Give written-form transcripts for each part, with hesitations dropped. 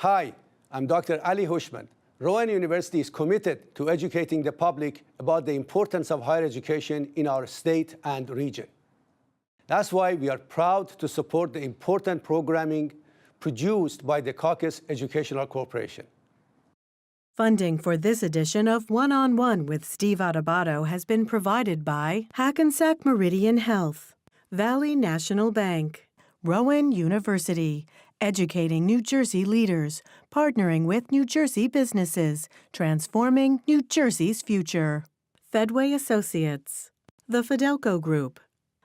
Hi, I'm Dr. Ali Hushman. Rowan University is committed to educating the public about the importance of higher education in our state and region. That's why we are proud to support the important programming produced by the Caucus Educational Corporation. Funding for this edition of One-on-One with Steve Adubato has been provided by Hackensack Meridian Health, Valley National Bank, Rowan University, educating New Jersey leaders, partnering with New Jersey businesses, transforming New Jersey's future. Fedway Associates, the Fidelco Group,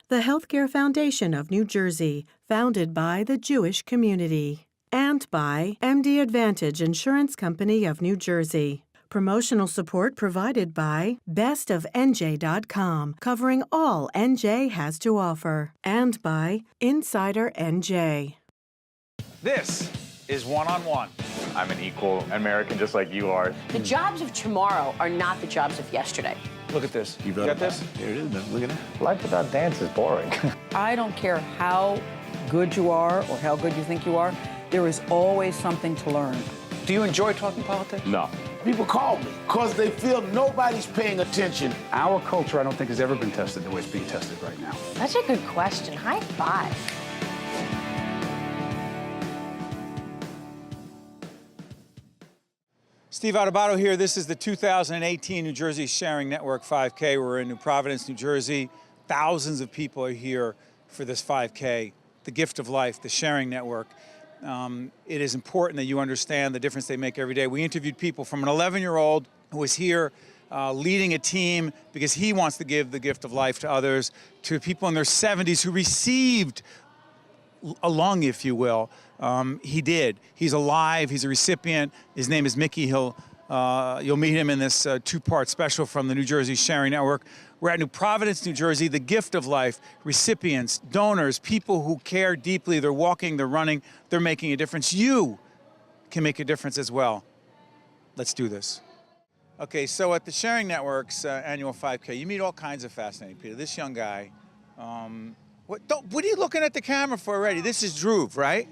the Healthcare Foundation of New Jersey, founded by the Jewish community, and by MD Advantage Insurance Company of New Jersey. Promotional support provided by bestofnj.com, covering all NJ has to offer, and by Insider NJ. This is One-on-One. I'm an equal American just like you are. The jobs of tomorrow are not the jobs of yesterday. Look at this. You got this? Here it is, man. Look at that. Life without dance is boring. I don't care how good you are or how good you think you are, there is always something to learn. Do you enjoy talking politics? No. People call me because they feel nobody's paying attention. Our culture, I don't think, has ever been tested the way it's being tested right now. That's a good question. High five. Steve Adubato here. This is the 2018 New Jersey Sharing Network 5K. We're in New Providence, New Jersey. Thousands of people are here for this 5K, the gift of life, the Sharing Network. It is important that you understand the difference they make every day. We interviewed people from an 11-year-old who was here leading a team because he wants to give the gift of life to others, to people in their 70s who received a lung, if you will. He did. He's alive. He's a recipient. His name is Mickey. You'll meet him in this two-part special from the New Jersey Sharing Network. We're at New Providence, New Jersey, the gift of life, recipients, donors, people who care deeply. They're walking, they're running, they're making a difference. You can make a difference as well. Let's do this. Okay, so at the Sharing Network's annual 5K, you meet all kinds of fascinating people. This young guy, what are you looking at the camera for already? This is Dhruv, right?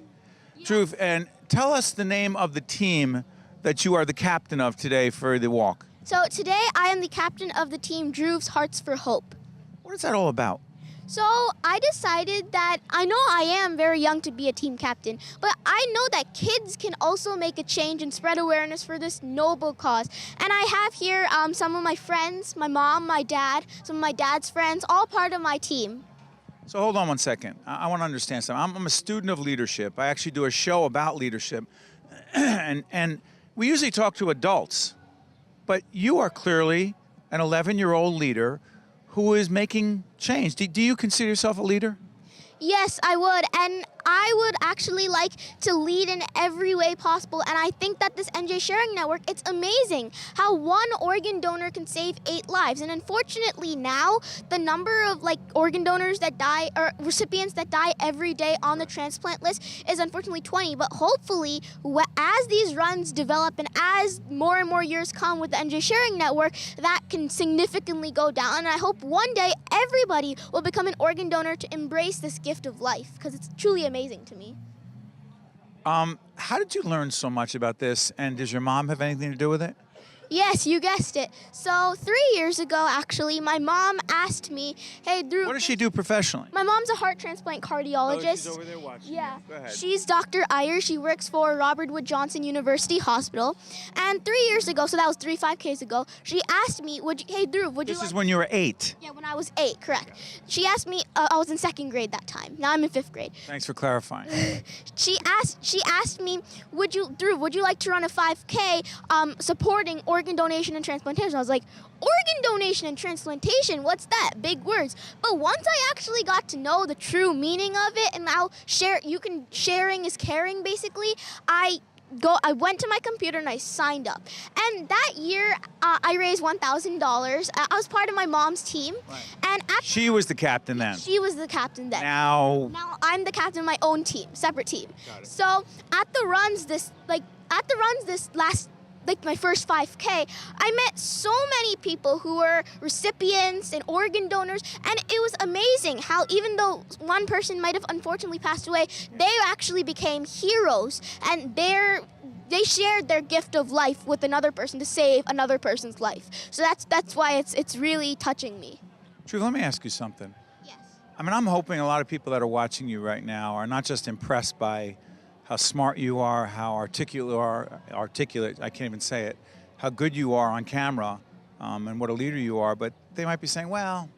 Yeah. Dhruv, and tell us the name of the team that you are the captain of today for the walk. So today I am the captain of the team Dhruv's Hearts for Hope. What is that all about? So I decided that I know I am very young to be a team captain, but I know that kids can also make a change and spread awareness for this noble cause. And I have here some of my friends, my mom, my dad, some of my dad's friends, all part of my team. So hold on one second. I want to understand something. I'm a student of leadership. I actually do a show about leadership. and we usually talk to adults. But you are clearly an 11-year-old leader who is making change. Do you consider yourself a leader? Yes, I would, and I would actually like to lead in every way possible, and I think that this NJ Sharing Network, it's amazing how one organ donor can save 8 lives, and unfortunately now, the number of organ donors that die, or recipients that die every day on the transplant list is unfortunately 20, but hopefully, as these runs develop and as more and more years come with the NJ Sharing Network, that can significantly go down, and I hope one day everybody will become an organ donor to embrace this gift of life, because it's truly amazing to me. How did you learn so much about this, and does your mom have anything to do with it? Yes, you guessed it. So 3 years ago, actually, my mom asked me, hey, Dhruv. What does she do professionally? My mom's a heart transplant cardiologist. Oh, she's over there watching. Yeah. Go ahead. She's Dr. Iyer. She works for Robert Wood Johnson University Hospital. And 3 years ago, so that was 3 5Ks ago, she asked me, hey, Dhruv, would you This is when you were 8? Yeah, when I was 8, correct. She asked me, I was in 2nd grade that time. Now I'm in 5th grade. Thanks for clarifying. She asked me, Dhruv, would you like to run a 5K supporting organ donation and transplantation? I was like, organ donation and transplantation, what's that? Big words. But once I actually got to know the true meaning of it, and now sharing is caring, basically, I went to my computer and I signed up. And that year, I raised $1,000. I was part of my mom's team. Right. And She was the captain then? She was the captain then. Now I'm the captain of my own team, separate team. Got it. So at the runs this last like my first 5K, I met so many people who were recipients and organ donors, and it was amazing how even though one person might have unfortunately passed away, they actually became heroes, and they shared their gift of life with another person to save another person's life. So that's why it's really touching me. Dhruv, let me ask you something. Yes. I mean, I'm hoping a lot of people that are watching you right now are not just impressed by how smart you are, how articulate, I can't even say it, how good you are on camera, and what a leader you are, but they might be saying, well,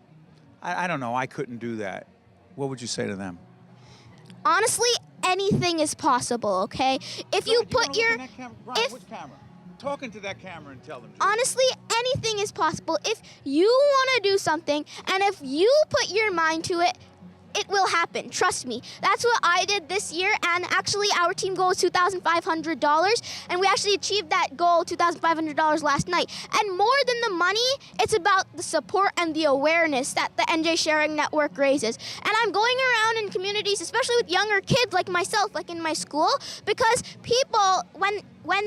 I don't know, I couldn't do that. What would you say to them? Honestly, anything is possible, okay? If you put your... Which camera? Talking to that camera and tell them. Honestly, anything is possible. If you want to do something, and if you put your mind to it, it will happen. Trust me. That's what I did this year, and actually our team goal is $2,500, and we actually achieved that goal, $2,500 last night. And more than the money, it's about the support and the awareness that the NJ Sharing Network raises. And I'm going around in communities, especially with younger kids like myself, like in my school, because people, when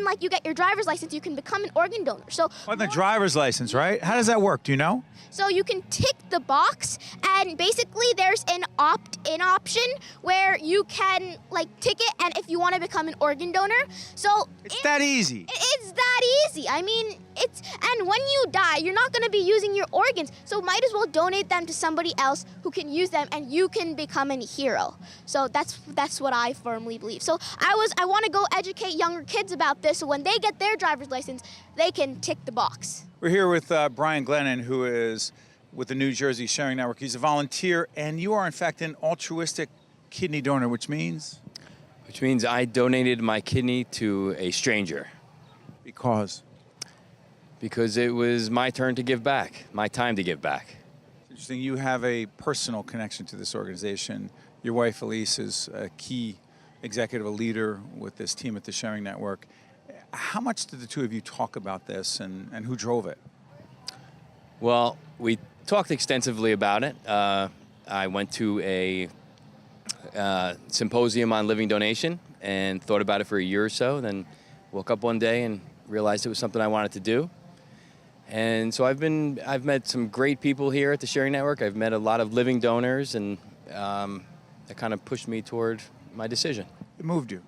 like you get your driver's license, you can become an organ donor. So the driver's license, right? How does that work? Do you know? So you can tick the box, and basically there's an opt-in option where you can like tick it, and if you want to become an organ donor. So it's that easy. It's that easy. I mean, and when you die, you're not going to be using your organs, so might as well donate them to somebody else who can use them, and you can become a hero. So that's what I firmly believe. So I want to go educate younger kids about this, so when they get their driver's license, they can tick the box. We're here with Brian Glennon, who is with the New Jersey Sharing Network. He's a volunteer, and you are, in fact, an altruistic kidney donor, which means? Which means I donated my kidney to a stranger. Because? Because it was my turn to give back, my time to give back. Interesting. You have a personal connection to this organization. Your wife, Elise, is a key executive, a leader with this team at the Sharing Network. How much did the two of you talk about this, and who drove it? Well, we talked extensively about it. I went to a symposium on living donation and thought about it for a year or so, then woke up one day and realized it was something I wanted to do. And so I've met some great people here at the Sharing Network. I've met a lot of living donors, and that kind of pushed me toward my decision. It moved you?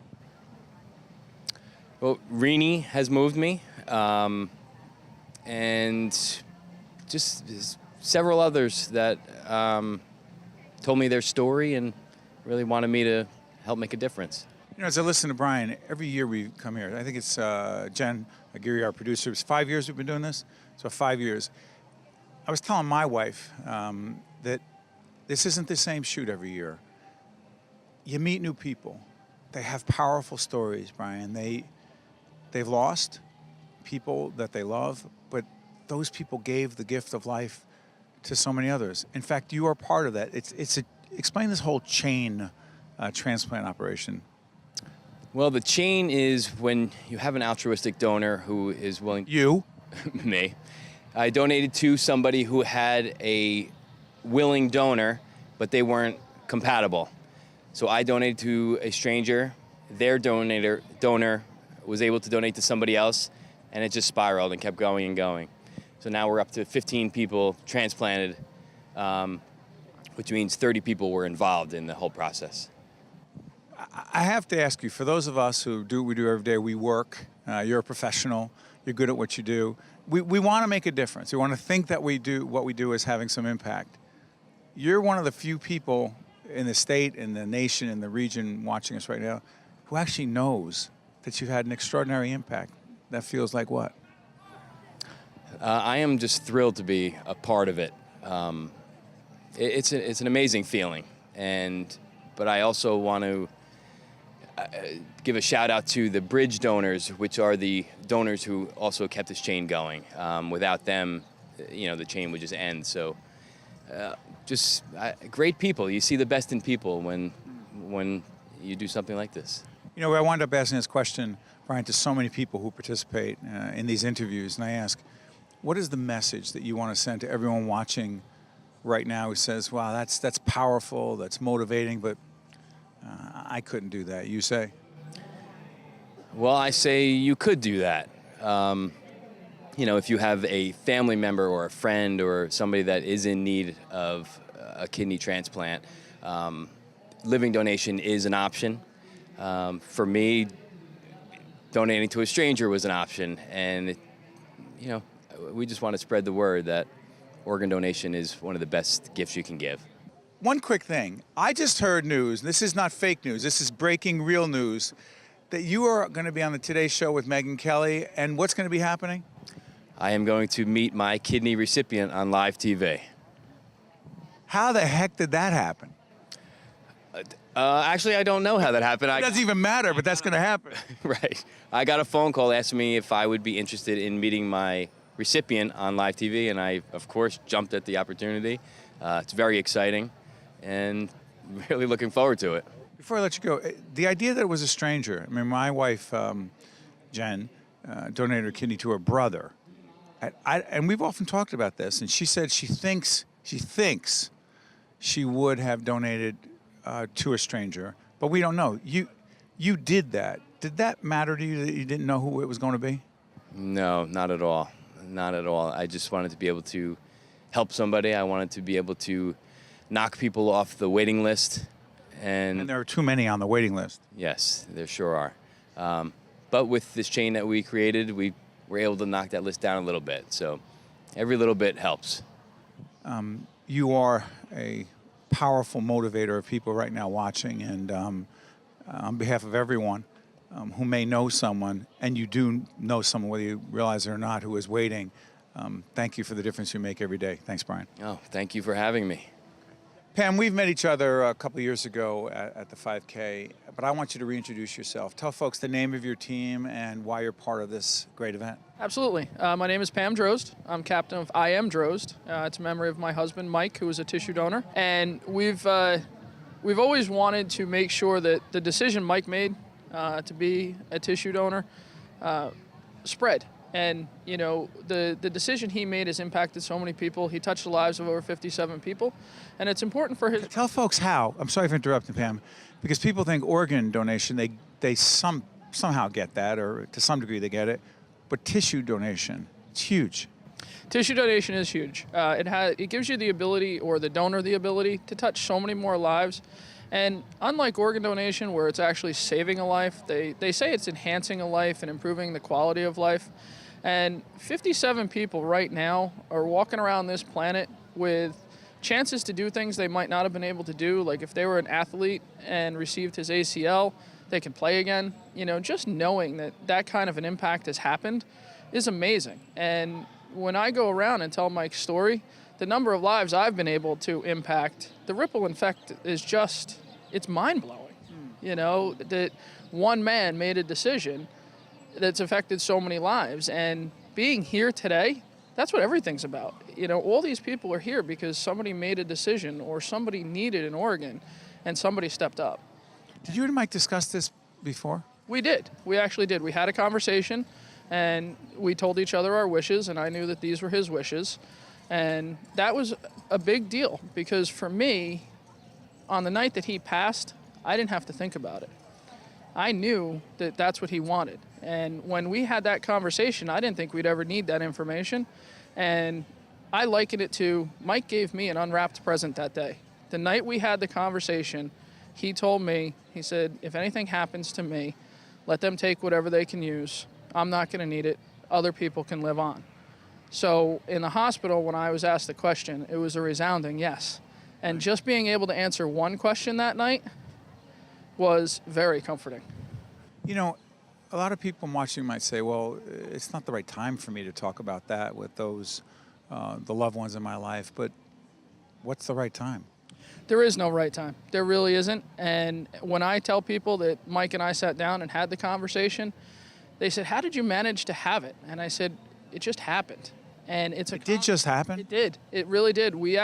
Well, Rini has moved me, and just several others that told me their story and really wanted me to help make a difference. You know, as I listen to Brian, every year we come here, I think it's Jen Aguirre, our producer, it's 5 years we've been doing this, so 5 years. I was telling my wife that this isn't the same shoot every year. You meet new people. They have powerful stories, Brian. They've lost people that they love, but those people gave the gift of life to so many others. In fact, you are part of that. Explain this whole chain transplant operation. Well, the chain is when you have an altruistic donor who is willing... You? Me. I donated to somebody who had a willing donor, but they weren't compatible. So I donated to a stranger. Their donor was able to donate to somebody else, and it just spiraled and kept going and going. So now we're up to 15 people transplanted, which means 30 people were involved in the whole process. I have to ask you, for those of us who do what we do every day, we work, you're a professional, you're good at what you do. We want to make a difference. We want to think that what we do is having some impact. You're one of the few people in the state, in the nation, in the region watching us right now who actually knows that you've had an extraordinary impact. That feels like what? I am just thrilled to be a part of it. It's an amazing feeling, but I also want to give a shout out to the bridge donors, which are the donors who also kept this chain going. Without them, the chain would just end. So, great people. You see the best in people when you do something like this. You know, I wound up asking this question, Brian, to so many people who participate in these interviews, and I ask, what is the message that you want to send to everyone watching right now who says, wow, that's powerful, that's motivating, but I couldn't do that? You say? Well, I say you could do that. if you have a family member or a friend or somebody that is in need of a kidney transplant, living donation is an option. For me, donating to a stranger was an option, and we just want to spread the word that organ donation is one of the best gifts you can give. One quick thing. I just heard news, this is not fake news, this is breaking real news, that you are going to be on the Today Show with Megyn Kelly, and what's going to be happening? I am going to meet my kidney recipient on live TV. How the heck did that happen? Actually, I don't know how that happened. It doesn't even matter, but that's going to happen. Right. I got a phone call asking me if I would be interested in meeting my recipient on live TV, and I, of course, jumped at the opportunity. It's very exciting, and really looking forward to it. Before I let you go, the idea that it was a stranger, I mean, my wife, Jen, donated her kidney to her brother. And we've often talked about this, and she said she thinks she would have donated to a stranger, but we don't know. You did that. Did that matter to you that you didn't know who it was going to be? No, not at all. Not at all. I just wanted to be able to help somebody. I wanted to be able to knock people off the waiting list. And there are too many on the waiting list. Yes, there sure are. But with this chain that we created, we were able to knock that list down a little bit. So every little bit helps. You are a powerful motivator of people right now watching, and on behalf of everyone who may know someone, and you do know someone, whether you realize it or not, who is waiting, thank you for the difference you make every day. Thanks, Brian. Oh, thank you for having me. Pam, we've met each other a couple of years ago at the 5K, but I want you to reintroduce yourself. Tell folks the name of your team and why you're part of this great event. Absolutely. My name is Pam Drozd. I'm captain of I Am Drozd. It's a memory of my husband, Mike, who was a tissue donor. And we've always wanted to make sure that the decision Mike made to be a tissue donor spread. And, the decision he made has impacted so many people. He touched the lives of over 57 people. And it's important for his... Tell folks how. I'm sorry for interrupting, Pam, because people think organ donation, they somehow get that, or to some degree they get it. But tissue donation, it's huge. Tissue donation is huge. It gives you the ability, or the donor the ability, to touch so many more lives. And unlike organ donation, where it's actually saving a life, they say it's enhancing a life and improving the quality of life. And 57 people right now are walking around this planet with chances to do things they might not have been able to do. Like if they were an athlete and received his ACL, they can play again. Just knowing that kind of an impact has happened is amazing. And when I go around and tell Mike's story, the number of lives I've been able to impact, the ripple effect is it's mind-blowing. That one man made a decision that's affected so many lives. And being here today, that's what everything's about. All these people are here because somebody made a decision or somebody needed an organ and somebody stepped up. Did you and Mike discuss this before? We did. We actually did. We had a conversation and we told each other our wishes, and I knew that these were his wishes. And that was a big deal because for me, on the night that he passed, I didn't have to think about it. I knew that that's what he wanted. And when we had that conversation, I didn't think we'd ever need that information. And I liken it to Mike gave me an unwrapped present that day. The night we had the conversation, he told me, he said, if anything happens to me, let them take whatever they can use. I'm not going to need it. Other people can live on. So in the hospital, when I was asked the question, it was a resounding yes. And just being able to answer one question that night was very comforting. A lot of people watching might say, well, it's not the right time for me to talk about that with those, the loved ones in my life, but what's the right time? There is no right time. There really isn't. And when I tell people that Mike and I sat down and had the conversation, they said, how did you manage to have it? And I said, it just happened. And it did just happen? It did. It really did. We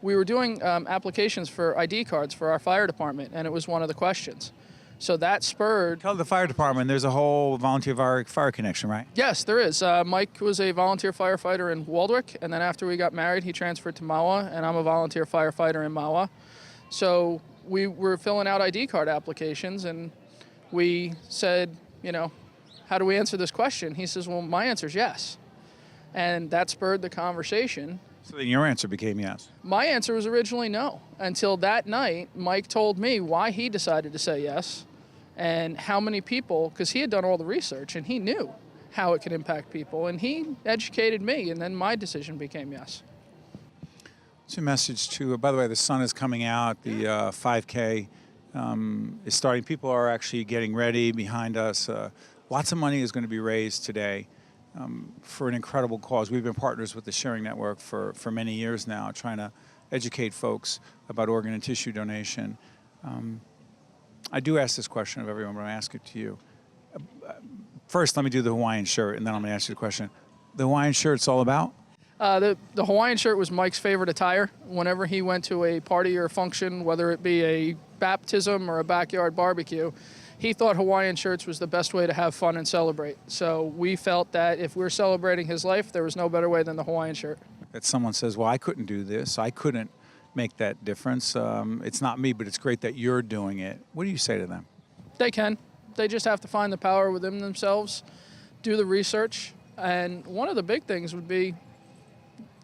were doing applications for ID cards for our fire department, and it was one of the questions. So that spurred... Tell the fire department there's a whole volunteer fire connection, right? Yes, there is. Mike was a volunteer firefighter in Waldwick, and then after we got married, he transferred to Mawa, and I'm a volunteer firefighter in Mawa. So we were filling out ID card applications, and we said, how do we answer this question? He says, well, my answer is yes. And that spurred the conversation. So then your answer became yes. My answer was originally no, until that night, Mike told me why he decided to say yes and how many people, because he had done all the research and he knew how it could impact people, and he educated me, and then my decision became yes. What's your message to, by the way, the sun is coming out, the 5K is starting. People are actually getting ready behind us. Lots of money is going to be raised today for an incredible cause. We've been partners with the Sharing Network for many years now, trying to educate folks about organ and tissue donation. I do ask this question of everyone, but I'm going to ask it to you. First, let me do the Hawaiian shirt, and then I'm going to ask you the question. The Hawaiian shirt's all about? The Hawaiian shirt was Mike's favorite attire. Whenever he went to a party or a function, whether it be a baptism or a backyard barbecue, he thought Hawaiian shirts was the best way to have fun and celebrate. So we felt that if we're celebrating his life, there was no better way than the Hawaiian shirt. That someone says, well, I couldn't do this. I couldn't make that difference. It's not me, but it's great that you're doing it. What do you say to them? They can. They just have to find the power within themselves, do the research, and one of the big things would be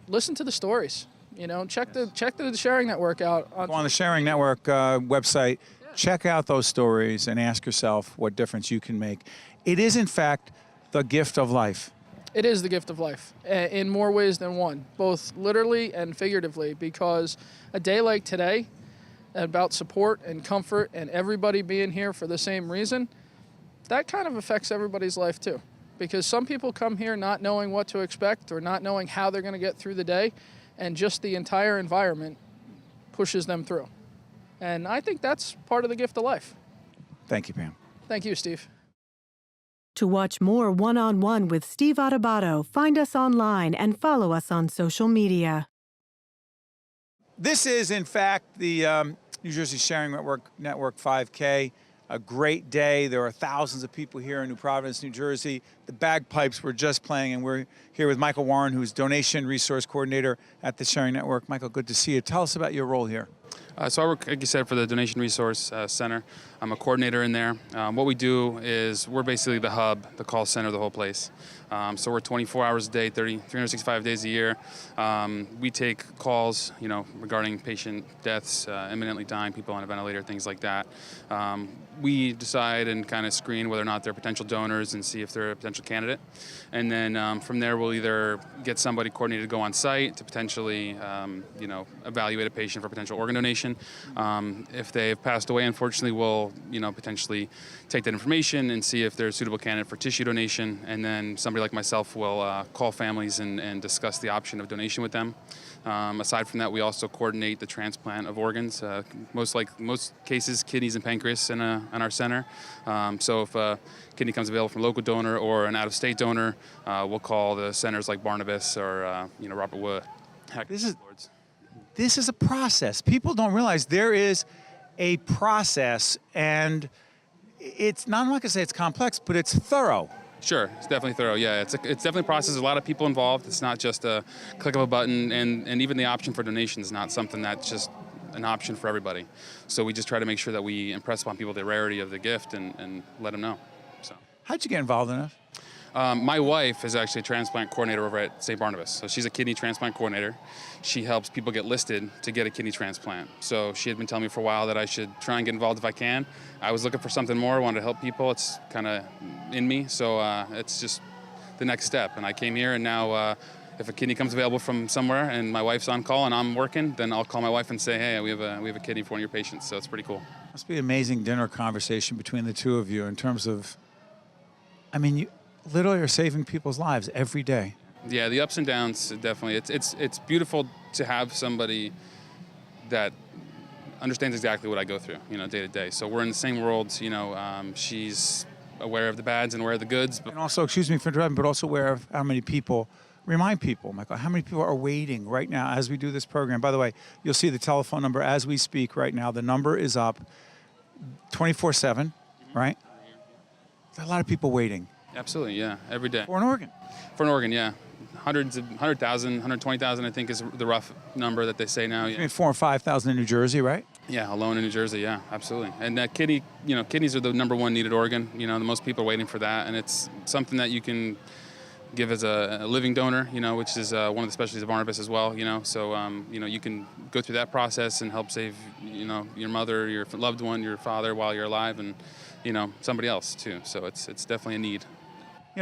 listen to the stories. You know, check the Sharing Network out. Go on the Sharing Network website. Check out those stories and ask yourself what difference you can make. It is, in fact, the gift of life. It is the gift of life in more ways than one, both literally and figuratively, because a day like today, about support and comfort and everybody being here for the same reason, that kind of affects everybody's life too. Because some people come here not knowing what to expect or not knowing how they're going to get through the day, and just the entire environment pushes them through. And I think that's part of the gift of life. Thank you, Pam. Thank you, Steve. To watch more One-on-One with Steve Adubato, find us online and follow us on social media. This is, in fact, the New Jersey Sharing Network 5K. A great day. There are thousands of people here in New Providence, New Jersey. The bagpipes were just playing, and we're here with Michael Warren, who's Donation Resource Coordinator at the Sharing Network. Michael, good to see you. Tell us about your role here. So I work, like you said, for the Donation Resource Center. I'm a coordinator in there. What we do is we're basically the hub, the call center of the whole place. So we're 24 hours a day, 365 days a year. We take calls, regarding patient deaths, imminently dying people on a ventilator, things like that. We decide and kind of screen whether or not they're potential donors and see if they're a potential candidate. And then from there, we'll either get somebody coordinated to go on site to potentially, evaluate a patient for potential organ donation. If they've passed away, unfortunately, we'll, potentially take that information and see if they're a suitable candidate for tissue donation. And then somebody like myself will call families and discuss the option of donation with them. Aside from that, we also coordinate the transplant of organs. Most cases, kidneys and pancreas in our center. So if a kidney comes available from a local donor or an out-of-state donor, we'll call the centers like Barnabas or Robert Wood. This is a process. People don't realize there is a process, and it's not, I'm not going to say it's complex, but it's thorough. Sure, it's definitely thorough. Yeah, it's definitely a process. There's a lot of people involved. It's not just a click of a button, and even the option for donation is not something that's just an option for everybody. So we just try to make sure that we impress upon people the rarity of the gift and let them know. So, how'd you get involved in it? My wife is actually a transplant coordinator over at St. Barnabas. So she's a kidney transplant coordinator. She helps people get listed to get a kidney transplant. So she had been telling me for a while that I should try and get involved if I can. I was looking for something more, wanted to help people. It's kind of in me, so it's just the next step. And I came here, and now if a kidney comes available from somewhere and my wife's on call and I'm working, then I'll call my wife and say, hey, we have a kidney for one of your patients. So it's pretty cool. Must be an amazing dinner conversation between the two of you in terms of, you literally are saving people's lives every day. Yeah, the ups and downs, definitely. It's beautiful to have somebody that understands exactly what I go through, day to day. So we're in the same world, she's aware of the bads and aware of the goods. And also, excuse me for driving, but also aware of how many people, remind people, Michael, how many people are waiting right now as we do this program. By the way, you'll see the telephone number as we speak right now. The number is up 24/7, right? There's a lot of people waiting. Absolutely, yeah, every day. For an organ? For an organ, yeah. 100,000, 120,000, I think is the rough number that they say now. Yeah. 4,000 or 5,000 in New Jersey, right? Yeah, alone in New Jersey, yeah, absolutely. And kidneys are the #1 needed organ. The most people are waiting for that, and it's something that you can give as a living donor, which is one of the specialties of Barnabas as well, So, you can go through that process and help save, your mother, your loved one, your father while you're alive, and, somebody else too. So it's definitely a need.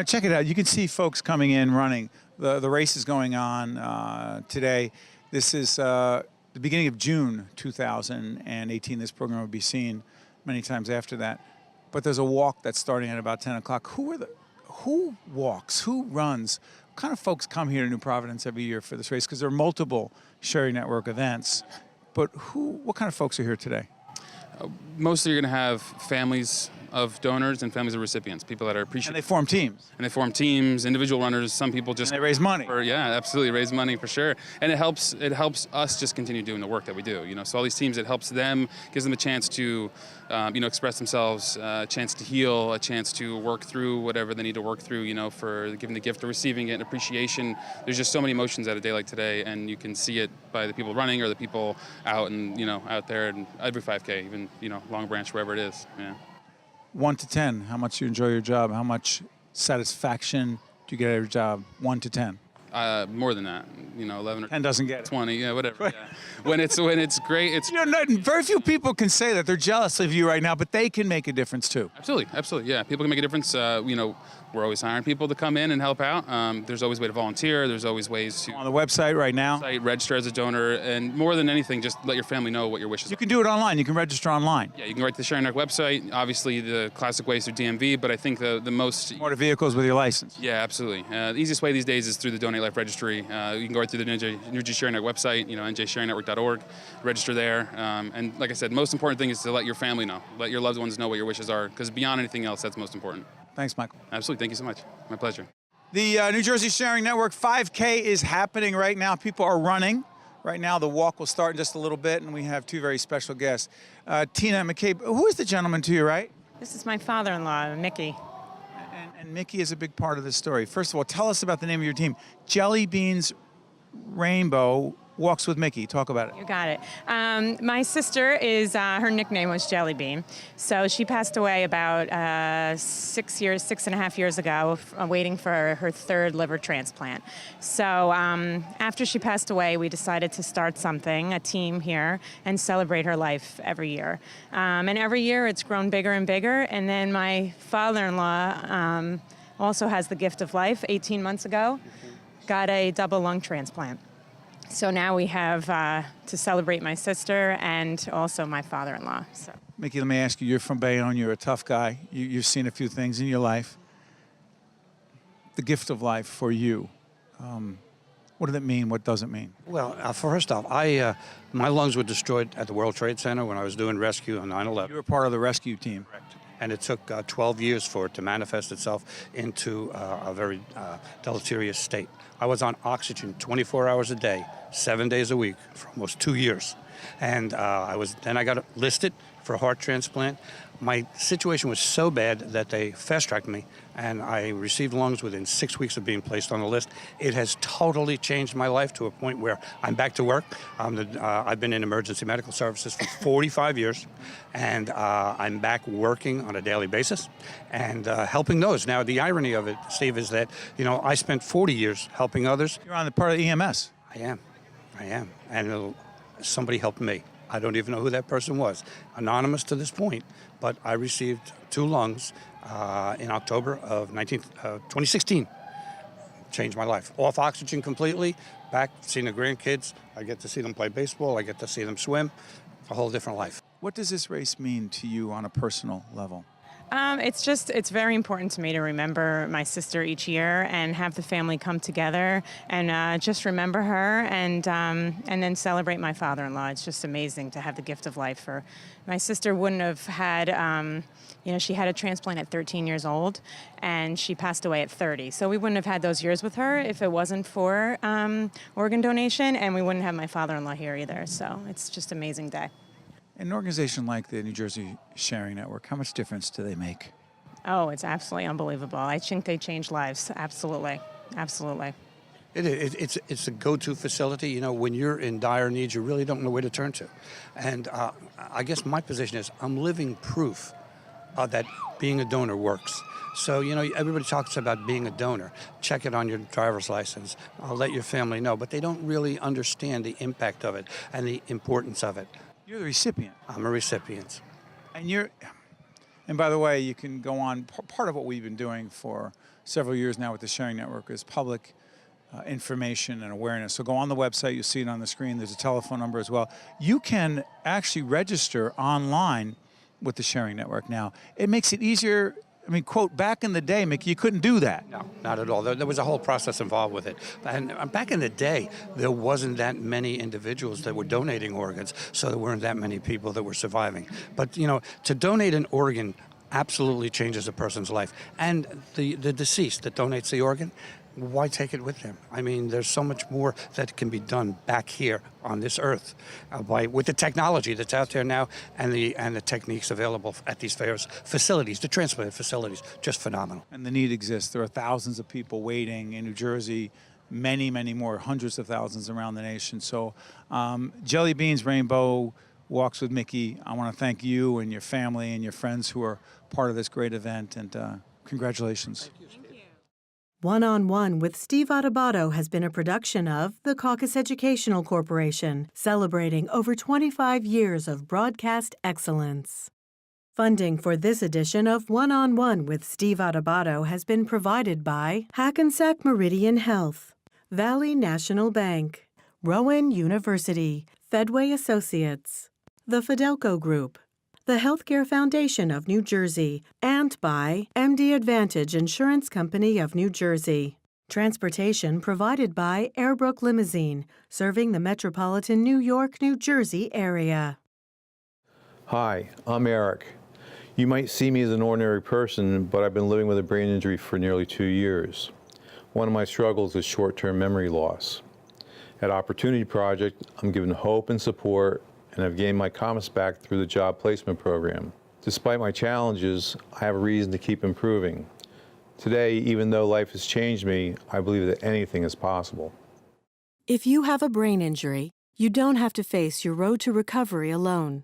Check it out. You can see folks coming in running. The race is going on today. This is the beginning of June 2018. This program will be seen many times after that. But there's a walk that's starting at about 10 o'clock. Who walks? Who runs? What kind of folks come here to New Providence every year for this race? Because there are multiple Sharing Network events. But what kind of folks are here today? Mostly you're going to have families of donors and families of recipients, people that are appreciative. And they form teams. And they form teams, individual runners. Some people just... And they raise money. Yeah, absolutely, raise money for sure. And it helps us just continue doing the work that we do. So all these teams, it helps them, gives them a chance to, express themselves, a chance to heal, a chance to work through whatever they need to work through, for giving the gift of receiving it, and appreciation. There's just so many emotions at a day like today, and you can see it by the people running or the people out and, out there and every 5K, even, Long Branch, wherever it is. Yeah. 1 to 10, how much you enjoy your job? How much satisfaction do you get out of your job? 1 to 10. More than that, 11 or 10 doesn't get it. 20, yeah, whatever. Yeah. When it's great, it's very few people can say that. They're jealous of you right now, but they can make a difference too. Absolutely, yeah. People can make a difference. We're always hiring people to come in and help out. There's always a way to volunteer. There's always ways to... On the website right now? Register as a donor, and more than anything, just let your family know what your wishes are. You can do it online. You can register online. Yeah, you can write to the Sharing Network website. Obviously, the classic way is through DMV, but I think the most... Motor vehicles with your license. Yeah, absolutely. The easiest way these days is through the Donate Life Registry. You can go right through the New Jersey Sharing Network website, njsharingnetwork.org, register there. And like I said, most important thing is to let your family know. Let your loved ones know what your wishes are, because beyond anything else, that's most important. Thanks, Michael. Absolutely. Thank you so much. My pleasure. The New Jersey Sharing Network 5K is happening right now. People are running. Right now, the walk will start in just a little bit, and we have two very special guests. Tina and McCabe, who is the gentleman to your right? This is my father-in-law, Mickey. And Mickey is a big part of this story. First of all, tell us about the name of your team. Jellybean's Rainbow Walks with Mickey. Talk about it. You got it. My sister is, her nickname was Jellybean. So she passed away about 6.5 years ago, waiting for her 3rd liver transplant. So after she passed away, we decided to start something, a team here, and celebrate her life every year. And every year it's grown bigger and bigger. And then my father-in-law also has the gift of life. 18 months ago, got a double lung transplant. So now we have to celebrate my sister and also my father-in-law. So. Mickey, let me ask you, you're from Bayonne, you're a tough guy. You've seen a few things in your life. The gift of life for you, what does it mean? What does it mean? Well, first off, my lungs were destroyed at the World Trade Center when I was doing rescue on 9/11. You were part of the rescue team. Correct. And it took 12 years for it to manifest itself into a very deleterious state. I was on oxygen 24 hours a day, 7 days a week for almost 2 years. And then I got listed for a heart transplant. My situation was so bad that they fast-tracked me, and I received lungs within 6 weeks of being placed on the list. It has totally changed my life to a point where I'm back to work. I've been in emergency medical services for 45 years, and I'm back working on a daily basis and helping those. Now, the irony of it, Steve, is that, I spent 40 years helping others. You're on the part of EMS. I am. And somebody helped me. I don't even know who that person was. Anonymous to this point, but I received 2 lungs in October of 2016. Changed my life. Off oxygen completely, back seeing the grandkids. I get to see them play baseball. I get to see them swim. A whole different life. What does this race mean to you on a personal level? It's very important to me to remember my sister each year and have the family come together and just remember her and then celebrate my father-in-law. It's just amazing to have the gift of life. For my sister wouldn't have had, she had a transplant at 13 years old and she passed away at 30. So we wouldn't have had those years with her if it wasn't for organ donation, and we wouldn't have my father-in-law here either. So it's just an amazing day. An organization like the New Jersey Sharing Network, how much difference do they make? Oh, it's absolutely unbelievable. I think they change lives. Absolutely. Absolutely. It's a go-to facility. You know, when you're in dire need, you really don't know where to turn to. And I guess my position is I'm living proof that being a donor works. So, you know, everybody talks about being a donor. Check it on your driver's license. I'll let your family know. But they don't really understand the impact of it and the importance of it. You're the recipient. I'm a recipient. And by the way, you can go on. Part of what we've been doing for several years now with the Sharing Network is public information and awareness. So go on the website, you see it on the screen. There's a telephone number as well. You can actually register online with the Sharing Network now. It makes it easier. I mean, quote, back in the day, Mickey, you couldn't do that. No, not at all. There was a whole process involved with it. And back in the day, there wasn't that many individuals that were donating organs, so there weren't that many people that were surviving. But, you know, to donate an organ absolutely changes a person's life. And the deceased that donates the organ, why take it with them? I mean, there's so much more that can be done back here on this earth with the technology that's out there now and the techniques available at these various facilities, the transplant facilities, just phenomenal. And the need exists. There are thousands of people waiting in New Jersey, many, many more, hundreds of thousands around the nation. So Jellybean's Rainbow Walks with Mickey, I want to thank you and your family and your friends who are part of this great event, and congratulations. One-on-One with Steve Adubato has been a production of the Caucus Educational Corporation, celebrating over 25 years of broadcast excellence. Funding for this edition of One-on-One with Steve Adubato has been provided by Hackensack Meridian Health, Valley National Bank, Rowan University, Fedway Associates, the Fidelco Group, the Healthcare Foundation of New Jersey, and by MD Advantage Insurance Company of New Jersey. Transportation provided by Airbrook Limousine, serving the metropolitan New York, New Jersey area. Hi, I'm Eric. You might see me as an ordinary person, but I've been living with a brain injury for nearly 2 years. One of my struggles is short-term memory loss. At Opportunity Project, I'm given hope and support, and I've gained my comments back through the job placement program. Despite my challenges, I have a reason to keep improving. Today, even though life has changed me, I believe that anything is possible. If you have a brain injury, you don't have to face your road to recovery alone.